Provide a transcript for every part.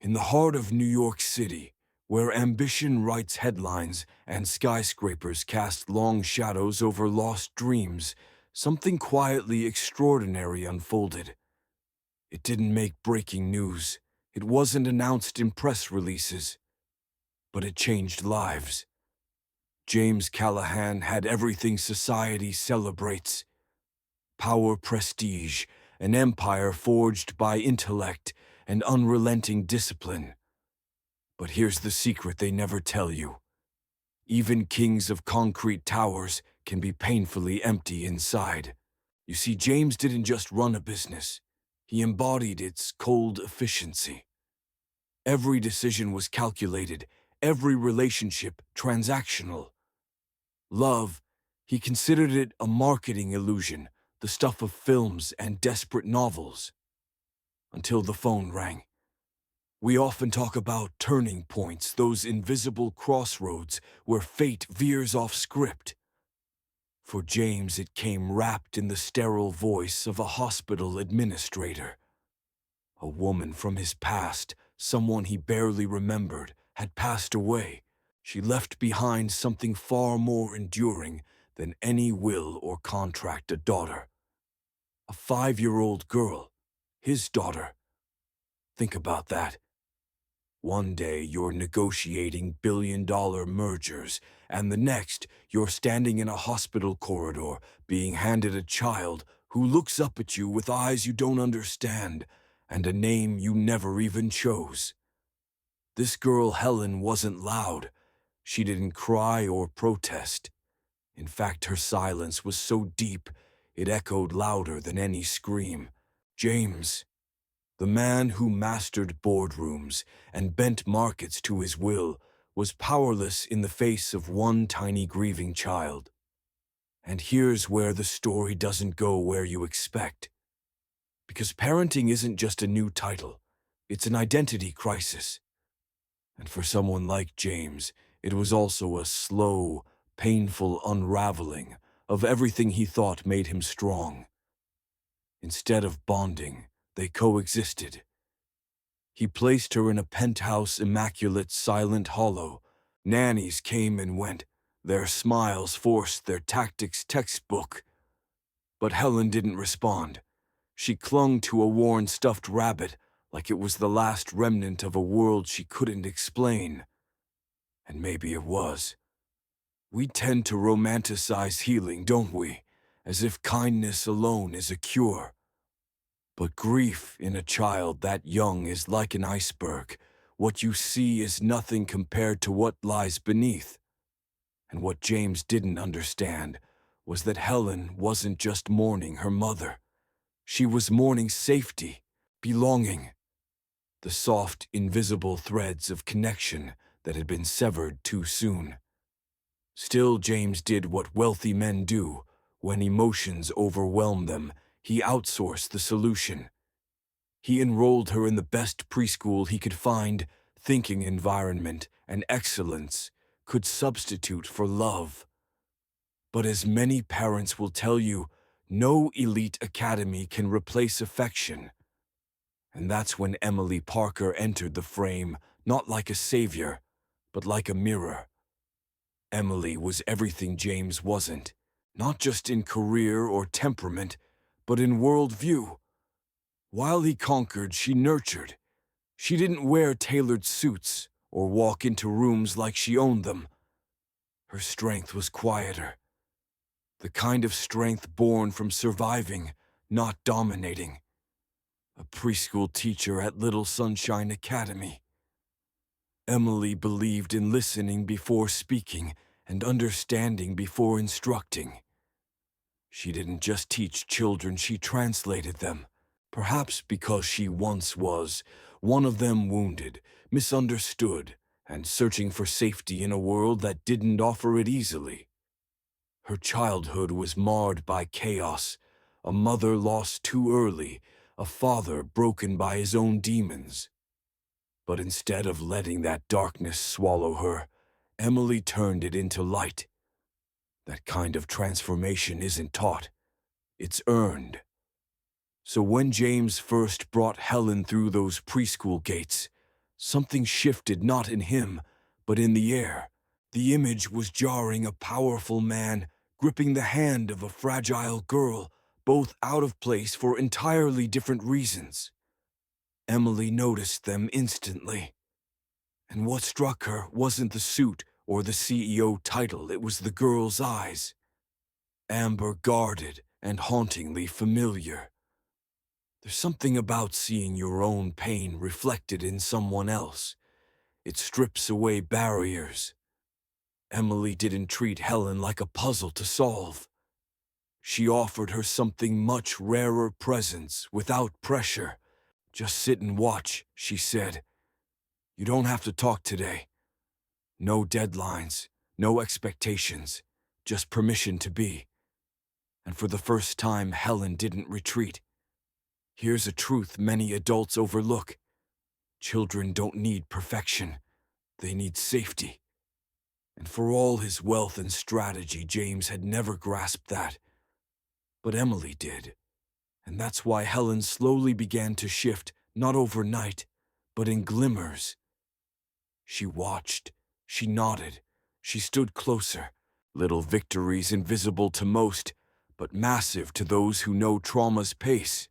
In the heart of New York City, where ambition writes headlines and skyscrapers cast long shadows over lost dreams, something quietly extraordinary unfolded. It didn't make breaking news. It wasn't announced in press releases. But it changed lives. James Callahan had everything society celebrates: power, prestige, an empire forged by intellect and unrelenting discipline. But here's the secret they never tell you. Even kings of concrete towers can be painfully empty inside. You see, James didn't just run a business. He embodied its cold efficiency. Every decision was calculated, every relationship transactional. Love, he considered it a marketing illusion, the stuff of films and desperate novels. Until the phone rang. We often talk about turning points, those invisible crossroads where fate veers off script. For James, it came wrapped in the sterile voice of a hospital administrator. A woman from his past, someone he barely remembered, had passed away. She left behind something far more enduring than any will or contract: a daughter. A 5-year-old girl, his daughter. Think about that. One day you're negotiating billion-dollar mergers, and the next you're standing in a hospital corridor being handed a child who looks up at you with eyes you don't understand and a name you never even chose. This girl, Helen, wasn't loud. She didn't cry or protest. In fact, her silence was so deep it echoed louder than any scream. James, the man who mastered boardrooms and bent markets to his will, was powerless in the face of one tiny grieving child. And here's where the story doesn't go where you expect. Because parenting isn't just a new title, it's an identity crisis. And for someone like James, it was also a slow, painful unraveling of everything he thought made him strong. Instead of bonding, they coexisted. He placed her in a penthouse, immaculate, silent hollow. Nannies came and went. Their smiles forced their tactics textbook. But Helen didn't respond. She clung to a worn stuffed rabbit like it was the last remnant of a world she couldn't explain. And maybe it was. We tend to romanticize healing, don't we? As if kindness alone is a cure. But grief in a child that young is like an iceberg. What you see is nothing compared to what lies beneath. And what James didn't understand was that Helen wasn't just mourning her mother. She was mourning safety, belonging, the soft, invisible threads of connection that had been severed too soon. Still, James did what wealthy men do. When emotions overwhelmed them, he outsourced the solution. He enrolled her in the best preschool he could find. Thinking environment and excellence could substitute for love. But as many parents will tell you, no elite academy can replace affection. And that's when Emily Parker entered the frame, not like a savior, but like a mirror. Emily was everything James wasn't, not just in career or temperament, but in worldview. While he conquered, she nurtured. She didn't wear tailored suits or walk into rooms like she owned them. Her strength was quieter. The kind of strength born from surviving, not dominating. A preschool teacher at Little Sunshine Academy. Emily believed in listening before speaking and understanding before instructing. She didn't just teach children, she translated them. Perhaps because she once was one of them, wounded, misunderstood, and searching for safety in a world that didn't offer it easily. Her childhood was marred by chaos, a mother lost too early, a father broken by his own demons. But instead of letting that darkness swallow her, Emily turned it into light. That kind of transformation isn't taught, it's earned. So when James first brought Helen through those preschool gates, Something shifted not in him, but in the air. The image was jarring, a powerful man gripping the hand of a fragile girl, both out of place for entirely different reasons. Emily noticed them instantly. And what struck her wasn't the suit or the CEO title, it was the girl's eyes. Amber, guarded and hauntingly familiar. There's something about seeing your own pain reflected in someone else. It strips away barriers. Emily didn't treat Helen like a puzzle to solve. She offered her something much rarer, presence without pressure. Just sit and watch, she said. You don't have to talk today. No deadlines, no expectations, just permission to be. And for the first time, Helen didn't retreat. Here's a truth many adults overlook. Children don't need perfection. They need safety. And for all his wealth and strategy, James had never grasped that. But Emily did. And that's why Helen slowly began to shift, not overnight, but in glimmers. She watched, she nodded, she stood closer. Little victories invisible to most, but massive to those who know trauma's pace.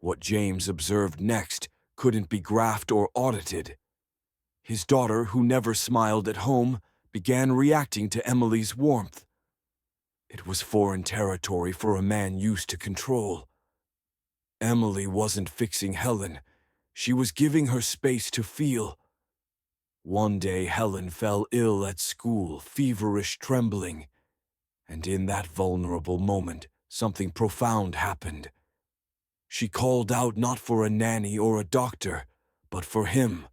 What James observed next couldn't be graphed or audited. His daughter, who never smiled at home, began reacting to Emily's warmth. It was foreign territory for a man used to control. Emily wasn't fixing Helen. She was giving her space to feel. One day Helen fell ill at school, feverish, trembling. And in that vulnerable moment, something profound happened. She called out not for a nanny or a doctor, but for him,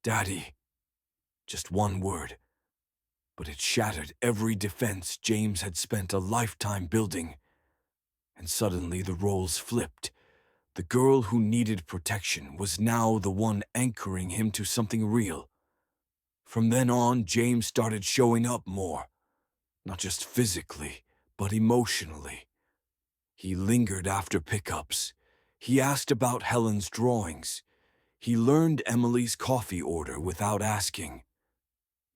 Daddy. Just one word. But it shattered every defense James had spent a lifetime building. And suddenly the roles flipped. The girl who needed protection was now the one anchoring him to something real. From then on, James started showing up more. Not just physically, but emotionally. He lingered after pickups. He asked about Helen's drawings. He learned Emily's coffee order without asking.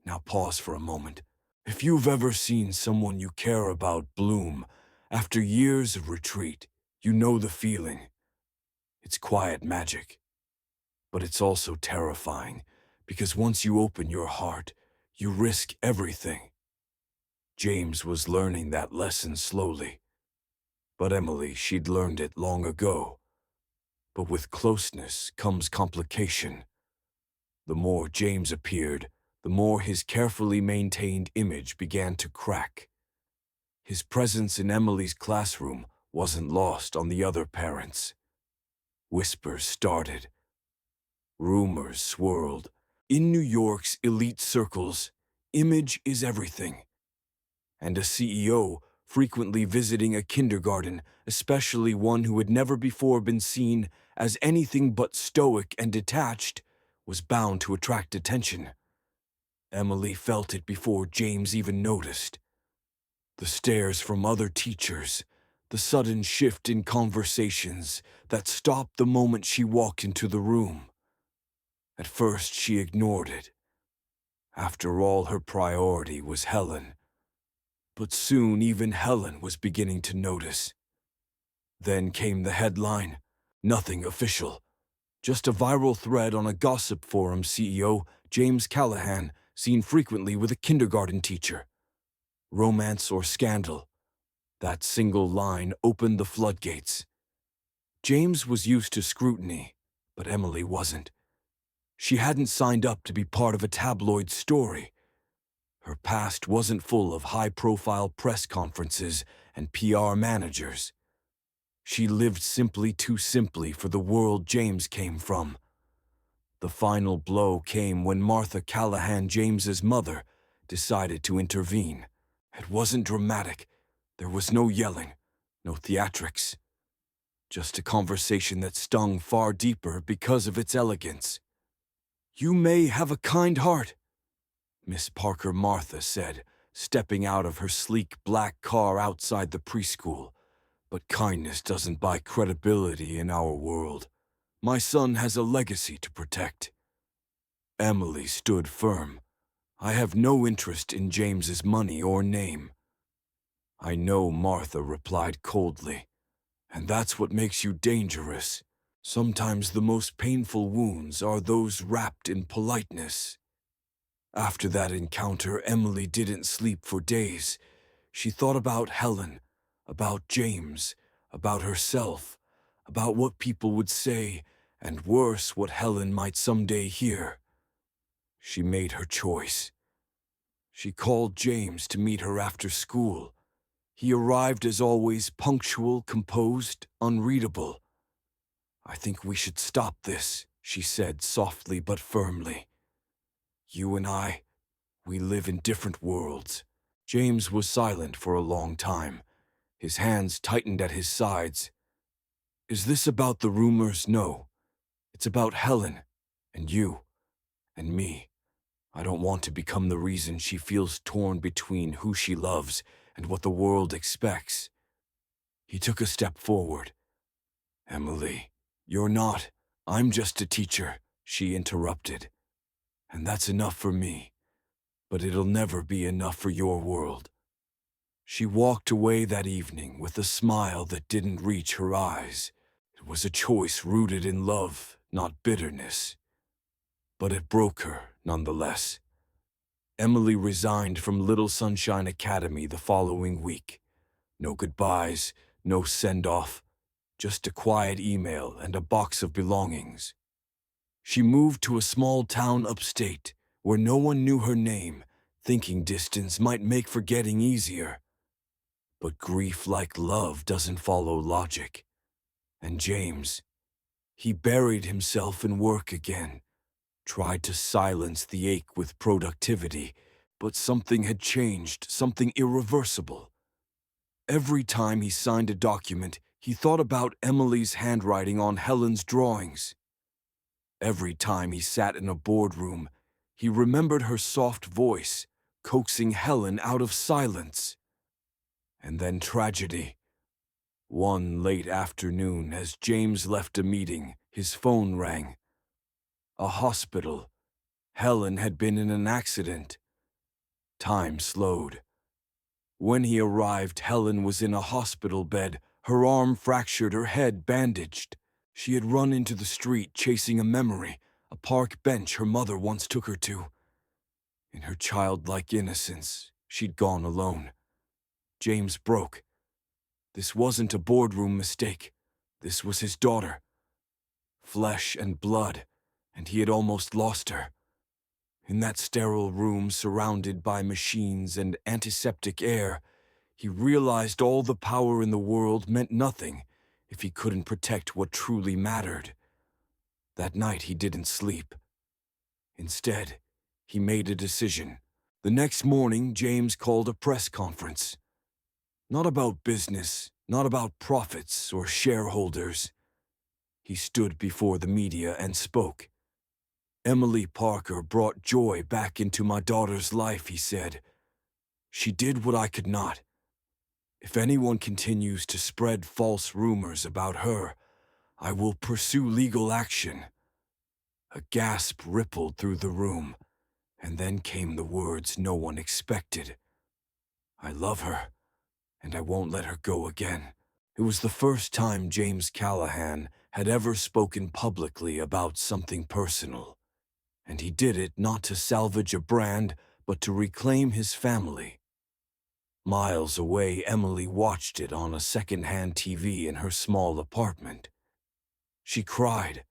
Now pause for a moment. If you've ever seen someone you care about bloom after years of retreat, you know the feeling. It's quiet magic. But it's also terrifying, because once you open your heart, you risk everything. James was learning that lesson slowly. But Emily, she'd learned it long ago. But with closeness comes complication. The more James appeared, the more his carefully maintained image began to crack. His presence in Emily's classroom wasn't lost on the other parents. Whispers started. Rumors swirled. In New York's elite circles, image is everything. And a CEO frequently visiting a kindergarten, especially one who had never before been seen as anything but stoic and detached, was bound to attract attention. Emily felt it before James even noticed. The stares from other teachers, the sudden shift in conversations that stopped the moment she walked into the room. At first, she ignored it. After all, her priority was Helen. But soon, even Helen was beginning to notice. Then came the headline. Nothing official. Just a viral thread on a gossip forum. CEO James Callahan seen frequently with a kindergarten teacher. Romance or scandal? That single line opened the floodgates. James was used to scrutiny, but Emily wasn't. She hadn't signed up to be part of a tabloid story. Her past wasn't full of high-profile press conferences and PR managers. She lived simply too simply for the world James came from. The final blow came when Martha Callahan, James's mother, decided to intervene. It wasn't dramatic. There was no yelling, no theatrics. Just a conversation that stung far deeper because of its elegance. "You may have a kind heart," Miss Parker Martha said, stepping out of her sleek black car outside the preschool. "But kindness doesn't buy credibility in our world. My son has a legacy to protect." Emily stood firm. "I have no interest in James's money or name." "I know," Martha replied coldly, "and that's what makes you dangerous. Sometimes the most painful wounds are those wrapped in politeness." After that encounter, Emily didn't sleep for days. She thought about Helen, about James, about herself, about what people would say, and worse, what Helen might someday hear. She made her choice. She called James to meet her after school. He arrived as always, punctual, composed, unreadable. "I think we should stop this," she said softly but firmly. "You and I, we live in different worlds." James was silent for a long time. His hands tightened at his sides. "Is this about the rumors?" "No. It's about Helen, and you, and me. I don't want to become the reason she feels torn between who she loves and what the world expects." He took a step forward. "Emily, you're not. I'm just a teacher," she interrupted. "And that's enough for me. But it'll never be enough for your world." She walked away that evening with a smile that didn't reach her eyes. It was a choice rooted in love, not bitterness. But it broke her, nonetheless. Emily resigned from Little Sunshine Academy the following week. No goodbyes, no send-off, just a quiet email and a box of belongings. She moved to a small town upstate, where no one knew her name, thinking distance might make forgetting easier. But grief, like love, doesn't follow logic. And James, he buried himself in work again, tried to silence the ache with productivity, but something had changed, something irreversible. Every time he signed a document, he thought about Emily's handwriting on Helen's drawings. Every time he sat in a boardroom, he remembered her soft voice, coaxing Helen out of silence. And then tragedy. One late afternoon, as James left a meeting, his phone rang. A hospital. Helen had been in an accident. Time slowed. When he arrived, Helen was in a hospital bed, her arm fractured, her head bandaged. She had run into the street chasing a memory, a park bench her mother once took her to. In her childlike innocence, she'd gone alone. James broke. This wasn't a boardroom mistake. This was his daughter. Flesh and blood, and he had almost lost her. In that sterile room surrounded by machines and antiseptic air, he realized all the power in the world meant nothing if he couldn't protect what truly mattered. That night he didn't sleep. Instead, he made a decision. The next morning, James called a press conference. Not about business, not about profits or shareholders. He stood before the media and spoke. "Emily Parker brought joy back into my daughter's life," he said. "She did what I could not. If anyone continues to spread false rumors about her, I will pursue legal action." A gasp rippled through the room, and then came the words no one expected. "I love her, and I won't let her go again." It was the first time James Callahan had ever spoken publicly about something personal. And he did it not to salvage a brand, but to reclaim his family. Miles away, Emily watched it on a second-hand TV in her small apartment. She cried,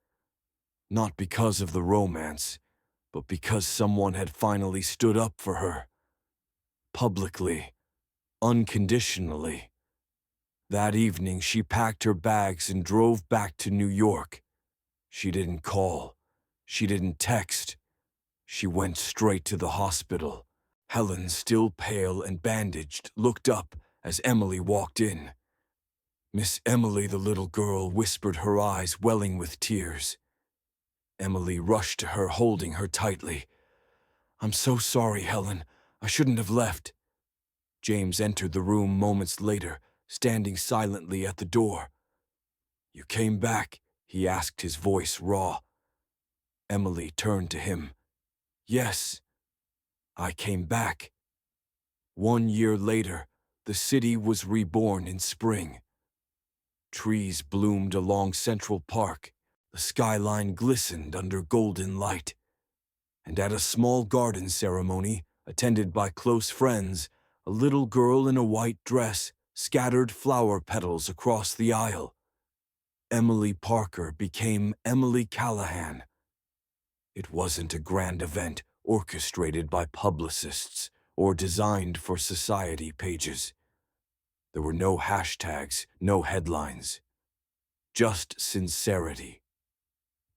not because of the romance, but because someone had finally stood up for her. Publicly, unconditionally. That evening, she packed her bags and drove back to New York. She didn't call. She didn't text. She went straight to the hospital. Helen, still pale and bandaged, looked up as Emily walked in. "Miss Emily," the little girl whispered, her eyes welling with tears. Emily rushed to her, holding her tightly. "I'm so sorry, Helen. I shouldn't have left." James entered the room moments later, standing silently at the door. "You came back?" he asked, his voice raw. Emily turned to him. Yes, I came back. 1 year later, the city was reborn in spring. Trees bloomed along Central Park. The skyline glistened under golden light. And at a small garden ceremony, attended by close friends, a little girl in a white dress scattered flower petals across the aisle. Emily Parker became Emily Callahan. It wasn't a grand event orchestrated by publicists or designed for society pages. There were no hashtags, no headlines. Just sincerity.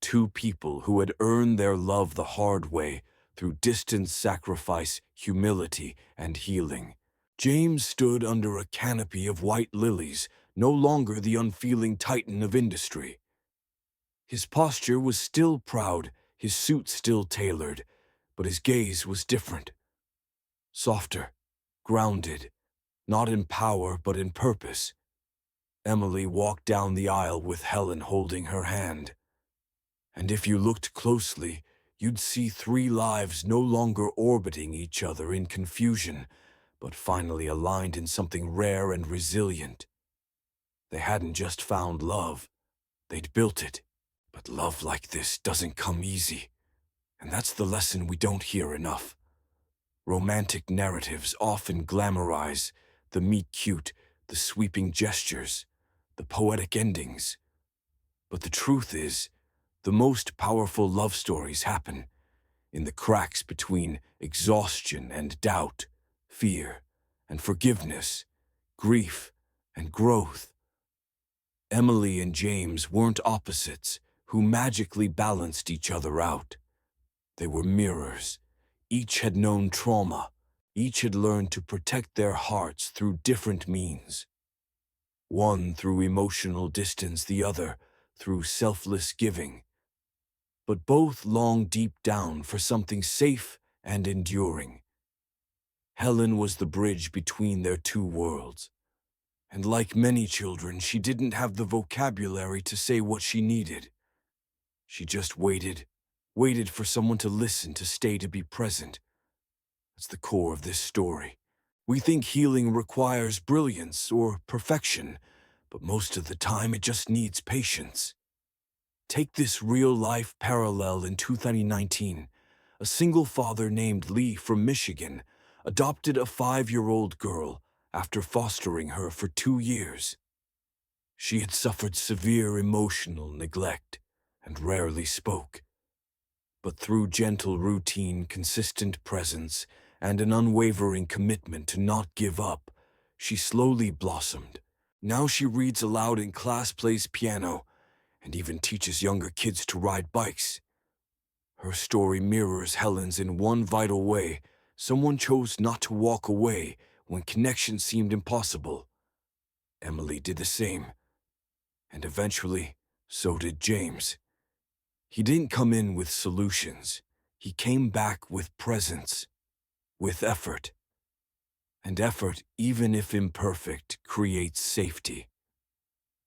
Two people who had earned their love the hard way through distant sacrifice, humility, and healing. James stood under a canopy of white lilies, no longer the unfeeling titan of industry. His posture was still proud, his suit still tailored, but his gaze was different. Softer, grounded, not in power but in purpose. Emily walked down the aisle with Helen holding her hand. And if you looked closely, you'd see three lives no longer orbiting each other in confusion, but finally aligned in something rare and resilient. They hadn't just found love, they'd built it. But love like this doesn't come easy, and that's the lesson we don't hear enough. Romantic narratives often glamorize the meet-cute, the sweeping gestures, the poetic endings. But the truth is, the most powerful love stories happen in the cracks between exhaustion and doubt, fear and forgiveness, grief and growth. Emily and James weren't opposites who magically balanced each other out. They were mirrors. Each had known trauma. Each had learned to protect their hearts through different means. One through emotional distance, the other through selfless giving. But both longed deep down for something safe and enduring. Helen was the bridge between their two worlds. And like many children, she didn't have the vocabulary to say what she needed. She just waited for someone to listen, to stay, to be present. That's the core of this story. We think healing requires brilliance or perfection, but most of the time it just needs patience. Take this real-life parallel in 2019. A single father named Lee from Michigan adopted a 5-year-old girl after fostering her for 2 years. She had suffered severe emotional neglect and rarely spoke. But through gentle routine, consistent presence, and an unwavering commitment to not give up, she slowly blossomed. Now she reads aloud in class, plays piano, and even teaches younger kids to ride bikes. Her story mirrors Helen's in one vital way. Someone chose not to walk away when connection seemed impossible. Emily did the same. And eventually, so did James. He didn't come in with solutions. He came back with presence, with effort. And effort, even if imperfect, creates safety.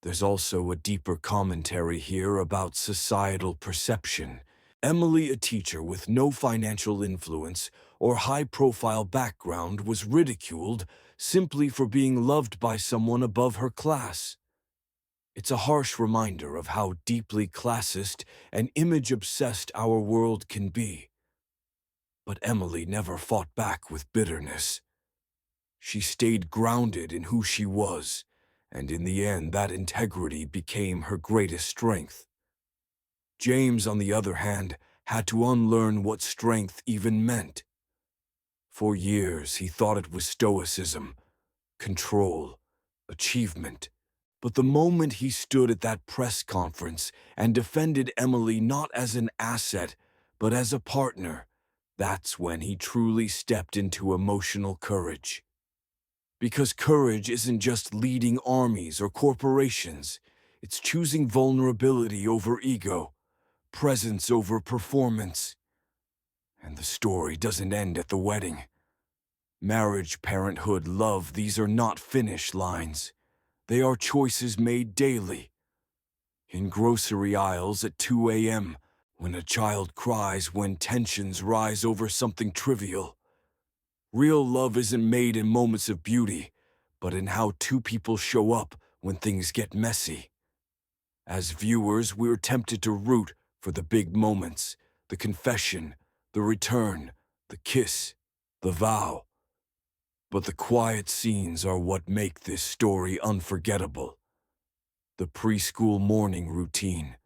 There's also a deeper commentary here about societal perception. Emily, a teacher with no financial influence or high-profile background, was ridiculed simply for being loved by someone above her class. It's a harsh reminder of how deeply classist and image-obsessed our world can be. But Emily never fought back with bitterness. She stayed grounded in who she was, and in the end that integrity became her greatest strength. James, on the other hand, had to unlearn what strength even meant. For years he thought it was stoicism, control, achievement. But the moment he stood at that press conference and defended Emily not as an asset, but as a partner, that's when he truly stepped into emotional courage. Because courage isn't just leading armies or corporations, it's choosing vulnerability over ego, presence over performance. And the story doesn't end at the wedding. Marriage, parenthood, love, these are not finish lines. They are choices made daily. In grocery aisles at 2 a.m., when a child cries, when tensions rise over something trivial. Real love isn't made in moments of beauty, but in how two people show up when things get messy. As viewers, we're tempted to root for the big moments, the confession, the return, the kiss, the vow. But the quiet scenes are what make this story unforgettable. The preschool morning routine,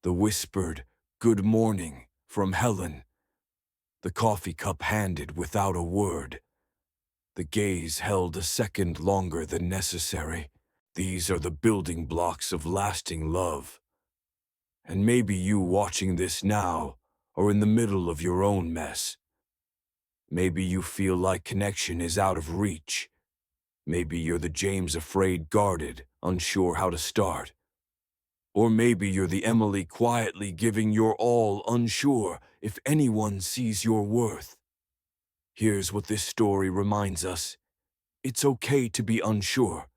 the whispered, "Good morning" from Helen, the coffee cup handed without a word, the gaze held a second longer than necessary. These are the building blocks of lasting love. And maybe you watching this now are in the middle of your own mess. Maybe you feel like connection is out of reach. Maybe you're the James afraid, guarded, unsure how to start. Or maybe you're the Emily quietly giving your all, unsure if anyone sees your worth. Here's what this story reminds us. It's okay to be unsure.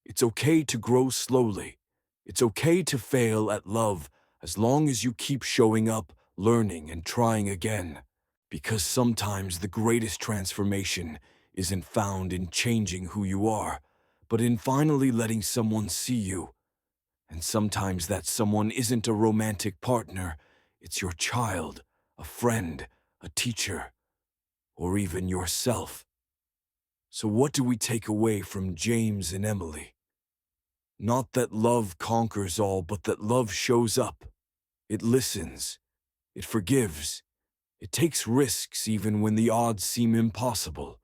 It's okay to grow slowly. It's okay to fail at love as long as you keep showing up, learning, and trying again. Because sometimes the greatest transformation isn't found in changing who you are, but in finally letting someone see you. And sometimes that someone isn't a romantic partner, it's your child, a friend, a teacher, or even yourself. So what do we take away from James and Emily? Not that love conquers all, but that love shows up. It listens. It forgives. It takes risks even when the odds seem impossible.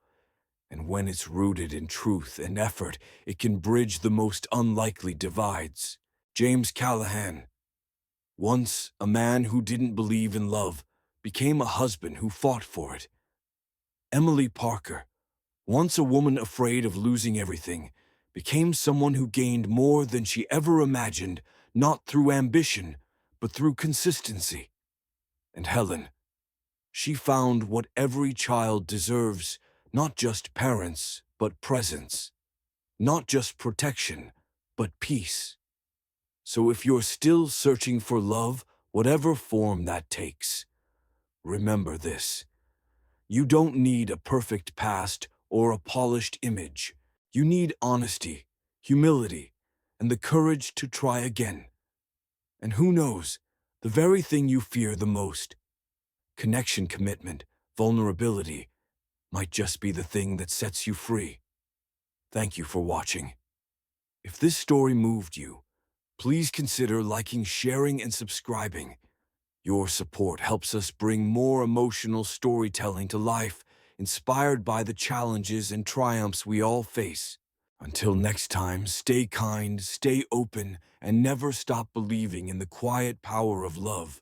And when it's rooted in truth and effort, it can bridge the most unlikely divides. James Callahan, once a man who didn't believe in love, became a husband who fought for it. Emily Parker, once a woman afraid of losing everything, became someone who gained more than she ever imagined, not through ambition, but through consistency. And Helen, she found what every child deserves, not just parents, but presence. Not just protection, but peace. So if you're still searching for love, whatever form that takes, remember this. You don't need a perfect past or a polished image. You need honesty, humility, and the courage to try again. And who knows, the very thing you fear the most, connection, commitment, vulnerability, might just be the thing that sets you free. Thank you for watching. If this story moved you, please consider liking, sharing, and subscribing. Your support helps us bring more emotional storytelling to life, inspired by the challenges and triumphs we all face. Until next time, stay kind, stay open, and never stop believing in the quiet power of love.